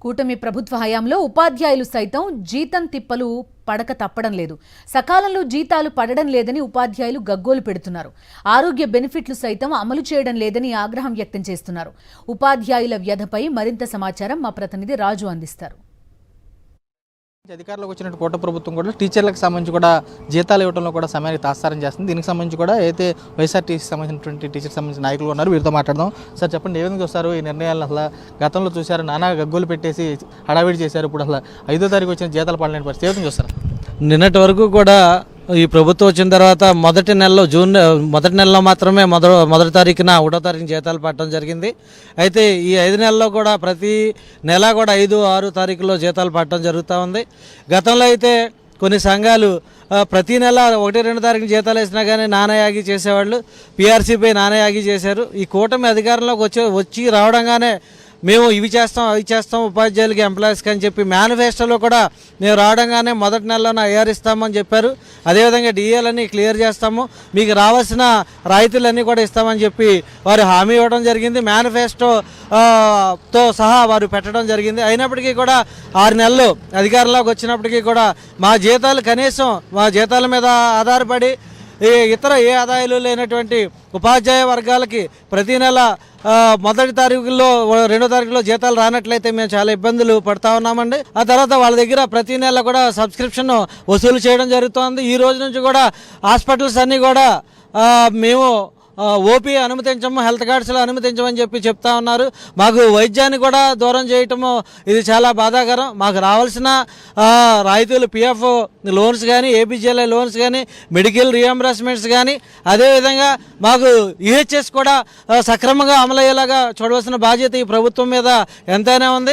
కూటమి ప్రభుత్వ హయాంలో ఉపాధ్యాయులు సైతం జీతం తిప్పలు పడక తప్పడం లేదు. సకాలంలో జీతాలు పడడం లేదని ఉపాధ్యాయులు గగ్గోలు పెడుతున్నారు. ఆరోగ్య బెనిఫిట్లు సైతం అమలు చేయడం లేదని ఆగ్రహం వ్యక్తం చేస్తున్నారు. ఉపాధ్యాయుల వ్యధపై మరింత సమాచారం మా ప్రతినిధి రాజు అందిస్తారు. అధికారులకు వచ్చిన కూటమి ప్రభుత్వం కూడా టీచర్లకు సంబంధించి కూడా జీతాలు ఇవ్వడంలో కూడా సమయానికి తాత్సారం చేస్తుంది. దీనికి సంబంధించి కూడా అయితే వైఎస్ఆర్టీసీకి సంబంధించినటువంటి టీచర్కి సంబంధించిన నాయకులు ఉన్నారు, వీరితో మాట్లాడదాం. సార్ చెప్పండి, ఏ విధంగా చూస్తారు ఈ నిర్ణయాలను? అసలు గతంలో చూశారు, నానా గగ్గోలు పెట్టేసి హడావిడి చేశారు. ఇప్పుడు అసలు 5వ తారీఖు వచ్చిన జీతాలు పడలేని పరిస్థితి, ఏ విధంగా చూస్తారు? నిన్నటి వరకు కూడా ఈ ప్రభుత్వం వచ్చిన తర్వాత మొదటి నెలలో మాత్రమే మొదటి తారీఖున 1వ తారీఖున జీతాలు పడటం జరిగింది. అయితే ఈ 5 నెలల్లో కూడా ప్రతి నెల కూడా 5, 6 తారీఖులో జీతాలు పడటం జరుగుతూ ఉంది. గతంలో అయితే కొన్ని సంఘాలు ప్రతి నెల 1, 2 తారీఖున జీతాలు వేసినా కానీ నానయాగి చేసేవాళ్ళు. పీఆర్సీపై నానయాగి చేశారు. ఈ కూటమి అధికారంలోకి వచ్చి రావడంగానే మేము ఇవి చేస్తాం అవి చేస్తాం ఉపాధ్యాయులకి ఎంప్లాయీస్కి అని చెప్పి మేనిఫెస్టోలో కూడా మేము రావడంగానే మొదటి నెలలోనే ఐఆర్ ఇస్తామని చెప్పారు. అదేవిధంగా డిఏలన్నీ క్లియర్ చేస్తాము, మీకు రావాల్సిన రాయితీలన్నీ కూడా ఇస్తామని చెప్పి వారు హామీ ఇవ్వడం జరిగింది. మేనిఫెస్టోతో సహా వారు పెట్టడం జరిగింది. అయినప్పటికీ కూడా 6 నెలలు అధికారంలోకి వచ్చినప్పటికీ కూడా మా జీతాలు కనీసం మా జీతాల మీద ఆధారపడి ఇతర ఏ ఆదాయాలు లేనటువంటి ఉపాధ్యాయ వర్గాలకి ప్రతి నెల మొదటి తారీఖుల్లో 2వ తారీఖులో జీతాలు రానట్లయితే మేము చాలా ఇబ్బందులు పడతా ఉన్నామండి. ఆ తర్వాత వాళ్ళ దగ్గర ప్రతి నెల కూడా సబ్స్క్రిప్షన్ వసూలు చేయడం జరుగుతోంది. ఈ రోజు నుంచి కూడా హాస్పిటల్స్ అన్నీ కూడా మేము ఓపీ అనుమతించము, హెల్త్ కార్డ్స్లో అనుమతించమని చెప్పి చెప్తా ఉన్నారు. మాకు వైద్యాన్ని కూడా దూరం చేయటము ఇది చాలా బాధాకరం. మాకు రావాల్సిన రాయితీలు పిఎఫ్ లోన్స్ కానీ, ఏపీజీఎల్ఐ లోన్స్ కానీ, మెడికల్ రియంబర్స్మెంట్స్ కానీ, అదేవిధంగా మాకు యూహెచ్ఎస్ కూడా సక్రమంగా అమలయ్యేలాగా చూడవలసిన బాధ్యత ఈ ప్రభుత్వం మీద ఎంతైనా ఉంది.